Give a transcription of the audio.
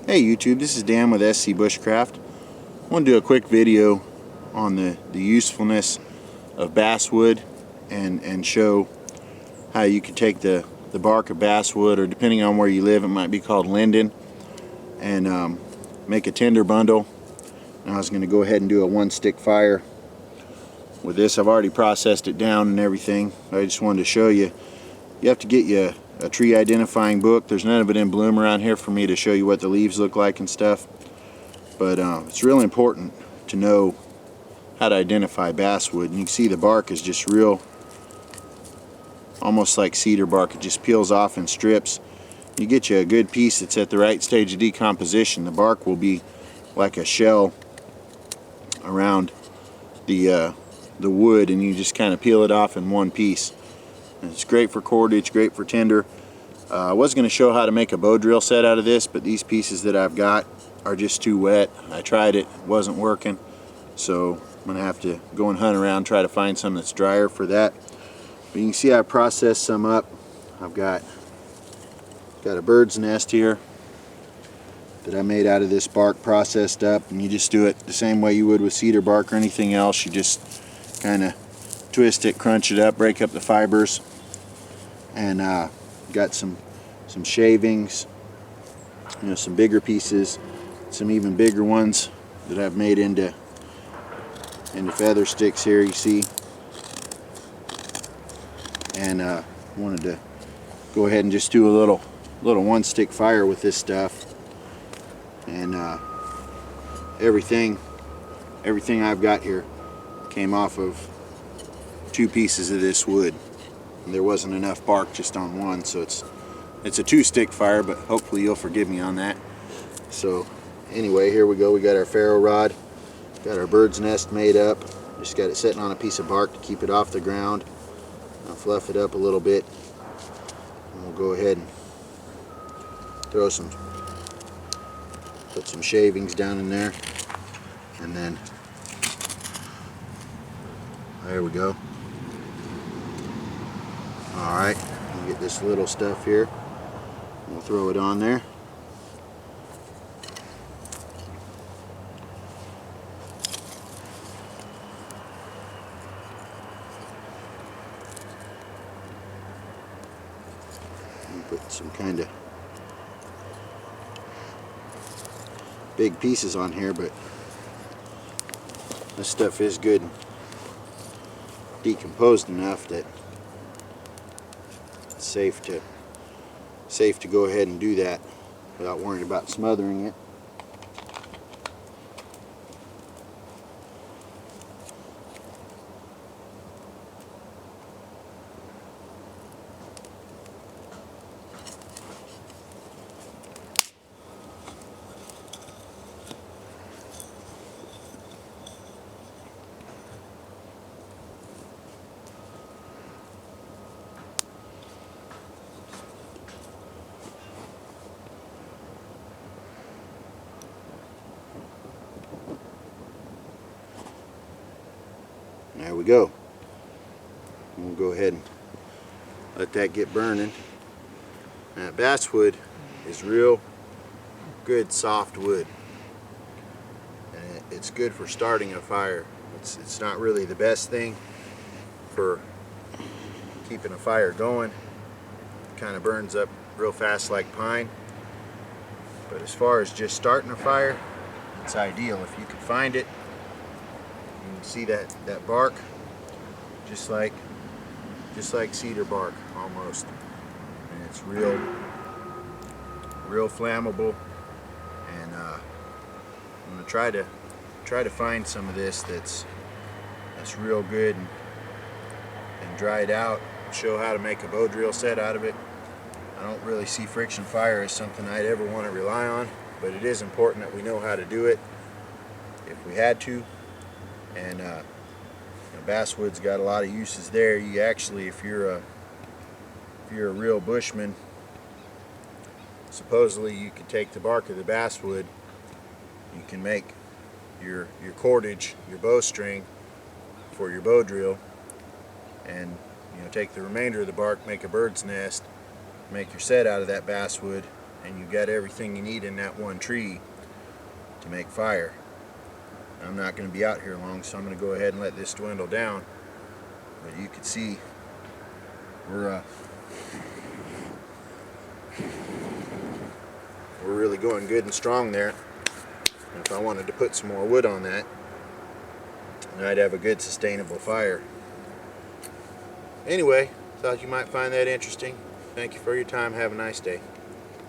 Hey YouTube, this is Dan with SC Bushcraft. I want to do a quick video on the usefulness of basswood and show how you can take the bark of basswood, or depending on where you live it might be called linden, and make a tinder bundle. And I was going to go ahead and do a one stick fire with this. I've already processed it down and everything. I just wanted to show you. You have to get you a tree identifying book. There's none of it in bloom around here for me to show you what the leaves look like and stuff, but it's really important to know how to identify basswood. And you can see the bark is just real, almost like cedar bark. It just peels off in strips. You get you a good piece that's at the right stage of decomposition, the bark will be like a shell around the wood, and you just kind of peel it off in one piece. And it's great for cordage, great for tinder. I was going to show how to make a bow drill set out of this, but these pieces that I've got are just too wet. I tried it, wasn't working, so I'm going to have to go and hunt around, try to find some that's drier for that. But you can see I processed some up. I've got a bird's nest here that I made out of this bark, processed up, and you just do it the same way you would with cedar bark or anything else. You just kind of twist it, crunch it up, break up the fibers, and got some shavings, some bigger pieces, some even bigger ones that I've made into feather sticks here, you see. And wanted to go ahead and just do a little one stick fire with this stuff. And everything I've got here came off of 2 pieces of this wood. And there wasn't enough bark just on one, so it's a 2-stick fire, but hopefully you'll forgive me on that. So anyway, here we go. We got our ferro rod, got our bird's nest made up. Just got it sitting on a piece of bark to keep it off the ground. I'll fluff it up a little bit, and we'll go ahead and put some shavings down in there, and then there we go. Alright, we'll get this little stuff here. We'll throw it on there. And put some kind of big pieces on here, but this stuff is good and decomposed enough that it's safe to go ahead and do that without worrying about smothering it. There we go. We'll go ahead and let that get burning. Now, basswood is real good soft wood, and it's good for starting a fire. It's not really the best thing for keeping a fire going. It kind of burns up real fast like pine, but as far as just starting a fire, it's ideal. If you can find it, you can see that bark, just like cedar bark almost, and it's real flammable. And I'm gonna try to find some of this that's real good and dried out. Show how to make a bow drill set out of it. I don't really see friction fire as something I'd ever want to rely on, but it is important that we know how to do it if we had to. And basswood's got a lot of uses there. You actually, if you're a real bushman, supposedly you could take the bark of the basswood, you can make your cordage, your bowstring for your bow drill, and take the remainder of the bark, make a bird's nest, make your set out of that basswood, and you got everything you need in that one tree to make fire. I'm not going to be out here long, so I'm going to go ahead and let this dwindle down. But you can see we're really going good and strong there. And if I wanted to put some more wood on that, I'd have a good sustainable fire. Anyway, thought you might find that interesting. Thank you for your time. Have a nice day.